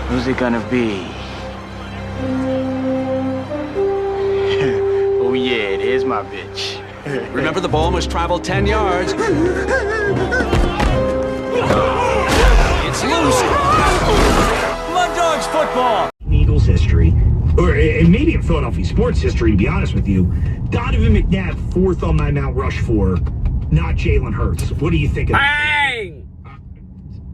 Who's it gonna be? Oh yeah, there's my bitch. Remember, the ball must travel 10 yards. It's loose. Mud Dogs football. Eagles history, or maybe in Philadelphia sports history, to be honest with you. Donovan McNabb, fourth on my Mount Rushmore, not Jalen Hurts. What do you think of that? Bang!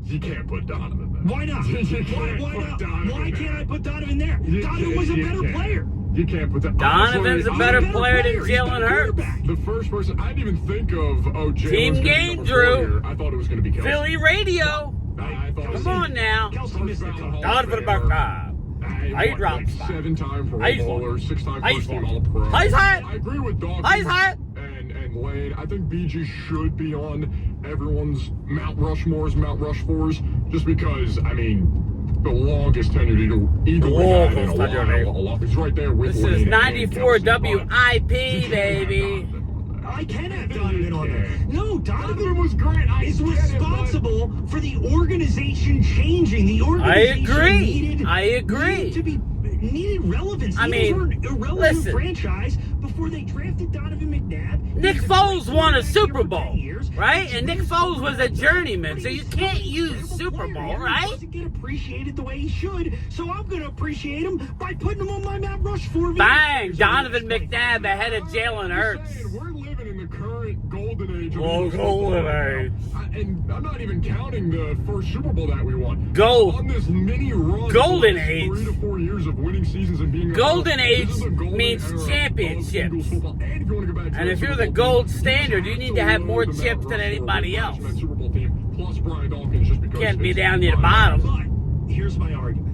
You can't put Donovan there. Why not? Why not? Why can't I put Donovan there? Donovan was a better player. You can't put that. Donovan's a better player than He's Jalen Hurts. The first person I didn't even think of. Oh, Jalen's Team gonna be game, number Drew. 4 here. I thought it was going to be Kelsey. Philly radio. I thought it was Come on now. Kelsey missed the cut. Donovan Buckeye. He drops like back. 7-time Pro He's Bowler, one. 6-time He's first team one. All-Pro. He's hot. I agree with Dawkins He's hot. and Lane. I think BG should be on everyone's Mount Rushmores, Mount Rushmores, just because, I mean, the longest tenured Eagle we've had in a while. He's right there with This Lane is and 94 Kelsey, WIP, but you can't have baby. Donovan on there. I can have Donovan on there. No, Donovan was great. I is get it, responsible for the organization changing. The organization needed to be needed relevance. I Eagles mean, were an irrelevant listen. franchise before they drafted Donovan McNabb. Nick He's Foles won a been Super here for Bowl, 10 years. right? And Nick Foles was a journeyman, so you can't use Super Bowl, He right? doesn't get appreciated the way he should, so I'm going to appreciate him by putting him on my Mount Rushmore. Bang! Donovan McNabb ahead of Jalen Hurts. We're living in the current golden age of Oh, Eagles football golden right age. now. And I'm not even counting the first Super Bowl that we won. Gold. On this mini run, Golden the last age. 3 to 4 years of winning seasons and being Golden this age is the golden means era of championships. Eagles football. And if you want to go back to And that if you're Super the Bowl gold team, standard, you need to have more the Mount chips than Rushmore anybody with else. that Super Bowl team, plus Brian Dawkins, just because Can't be it's down near the Brian bottom. But here's my argument.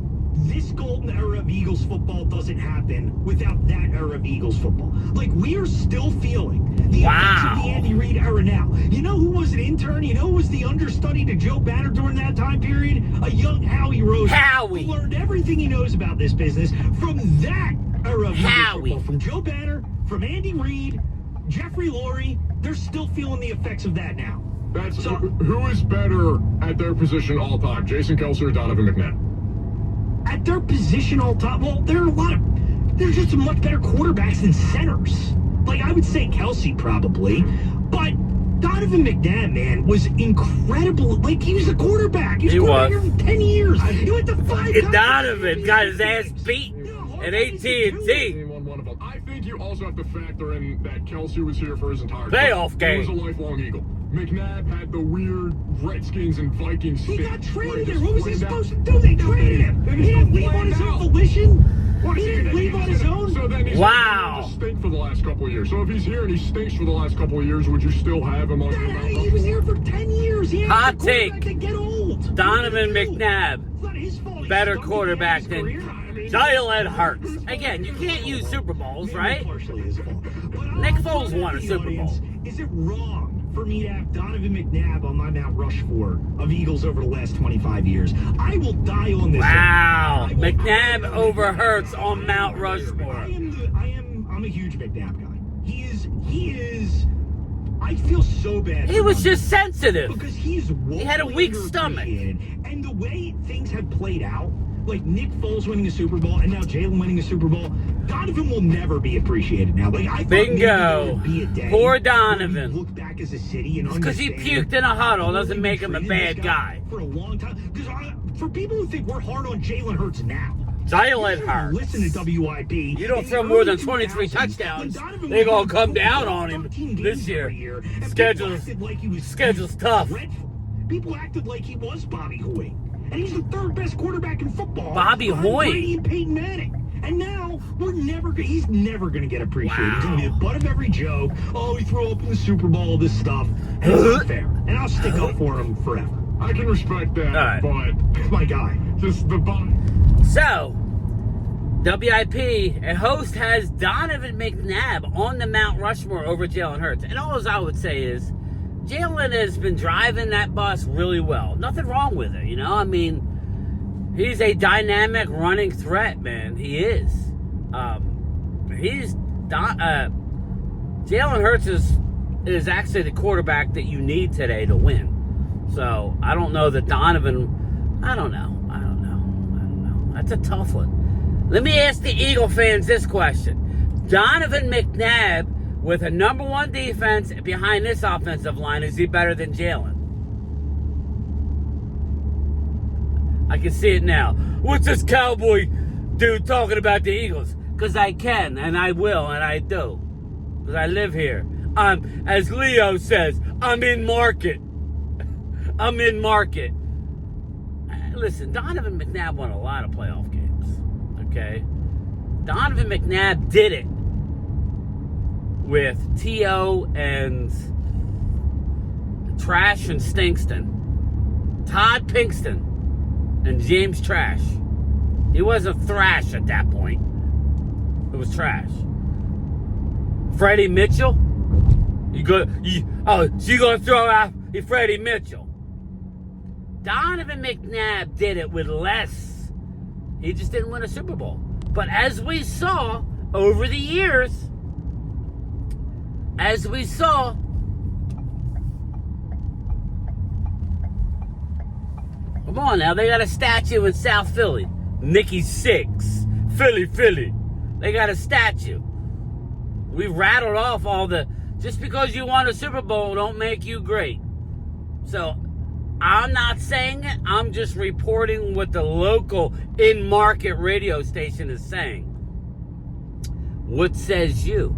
This golden era of Eagles football doesn't happen without that era of Eagles football. Like, we are still feeling the effects of the Andy Reid era now. You know who was an intern? You know who was the understudy to Joe Banner during that time period? A young Howie Rose. Howie. Who learned everything he knows about this business from that era of Eagles Howie. football. From Joe Banner, from Andy Reid, Jeffrey Lurie. They're still feeling the effects of that now. That's who is better at their position all time, Jason Kelce or Donovan McNabb? At their position all time, well, there are there's just much better quarterbacks than centers. Like, I would say Kelsey probably, but Donovan McNabb, man, was incredible. Like, he was a quarterback. He was a quarterback for 10 years. He went to 5 Donovan got his ass beat at AT&T. I think you also have to factor in that Kelsey was here for his entire Playoff career. game. He was a lifelong Eagle. McNabb had the weird Redskins and Vikings. He stink got where traded just there. What was he flamed out. supposed to do? They traded him. He didn't leave on his own volition. He didn't leave on his own. So then he's just stink for the last couple of years. So if he's here and he stinks for the last couple of years, would you still have him on your Mount He was here for 10 years. He Hot had take. to get old. Donovan It's McNabb, not his fault. He better stunk at quarterback his than career. Jalen Hurts. Again, you can't use Super Bowls, right? Partially his fault. But Nick I'll Foles throw won a at the Super Bowl. audience, is it wrong for me to have Donovan McNabb on my Mount Rushmore of Eagles over the last 25 years? I will die on this. Wow. I will- McNabb over Hurts on Mount Rushmore. I'm a huge McNabb guy. He is, I feel so bad. He for was him just sensitive. because he had a weak stomach. And the way things have played out, like Nick Foles winning a Super Bowl and now Jalen winning a Super Bowl, Donovan will never be appreciated now. Like, I thought maybe there Bingo. would be a day Poor where Donovan. we look back as a city and Because he understand puked in a huddle doesn't we make him a treated this bad guy. for a long time. Because for people who think we're hard on Jalen Hurts now, Jalen Hurts. listen to WIP. You don't throw more than 23 touchdowns, they're going to come down on him this year. Schedule's tough. People acted like he was Bobby Hoy. And he's the third best quarterback in football. Bobby behind Hoy? Brady and Peyton Manning. And now he's never going to get appreciated. Wow. He's going to be the butt of every joke. Oh, he threw up in the Super Bowl, this stuff. And it's unfair. And I'll stick up for him forever. I can respect that, but My guy. just the body. So, WIP, a host has Donovan McNabb on the Mount Rushmore over Jalen Hurts. And all I would say is, Jalen has been driving that bus really well. Nothing wrong with it, you know? I mean, he's a dynamic running threat, man. He is. Jalen Hurts is actually the quarterback that you need today to win. So, I don't know that Donovan... I don't know. That's a tough one. Let me ask the Eagle fans this question. Donovan McNabb, with a number 1 defense behind this offensive line, is he better than Jalen? I can see it now. What's this cowboy dude talking about the Eagles? Because I can, and I will, and I do. Because I live here. As Leo says, I'm in market. I'm in market. Listen, Donovan McNabb won a lot of playoff games. Okay? Donovan McNabb did it with T.O. and Trash and Stinkston. Todd Pinkston and James Trash. He wasn't Thrash at that point. It was Trash. Freddie Mitchell? So you gonna throw out Freddie Mitchell? Donovan McNabb did it with less. He just didn't win a Super Bowl. But as we saw over the years, come on now, they got a statue in South Philly. Nikki Sixx, Philly. They got a statue. We rattled off all the, just because you won a Super Bowl don't make you great. So, I'm not saying it. I'm just reporting what the local in-market radio station is saying. What says you?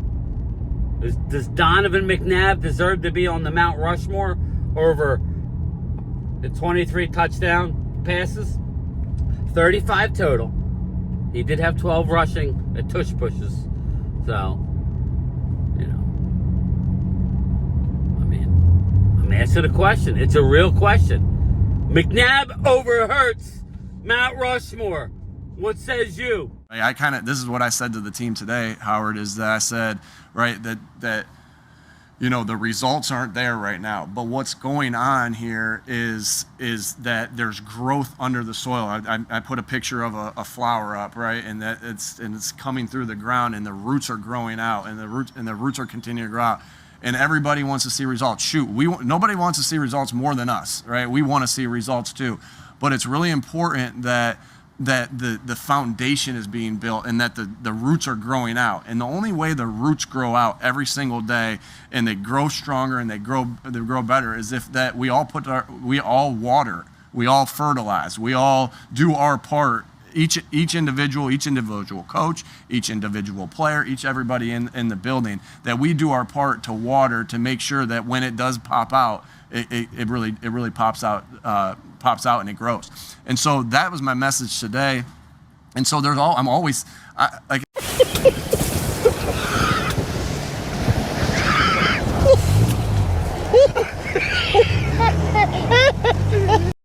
Does Donovan McNabb deserve to be on the Mount Rushmore over the 23 touchdown passes? 35 total. He did have 12 rushing at tush pushes. So, I'm answering the question. It's a real question. McNabb over Hurts, Mount Rushmore. What says you? This is what I said to the team today, Howard, is that I said, right, that the results aren't there right now. But what's going on here is that there's growth under the soil. I put a picture of a flower up, right, and that it's coming through the ground, and the roots are growing out, and the roots are continuing to grow out. And everybody wants to see results. Shoot, nobody wants to see results more than us, right? We want to see results too. But it's really important that the foundation is being built and that the roots are growing out. And the only way the roots grow out every single day and they grow stronger and they grow better is if that we all water, we all fertilize, we all do our part. Each individual coach, each individual player, everybody in the building, that we do our part to water to make sure that when it does pop out, it really pops out and it grows. And so that was my message today. And so I'm always like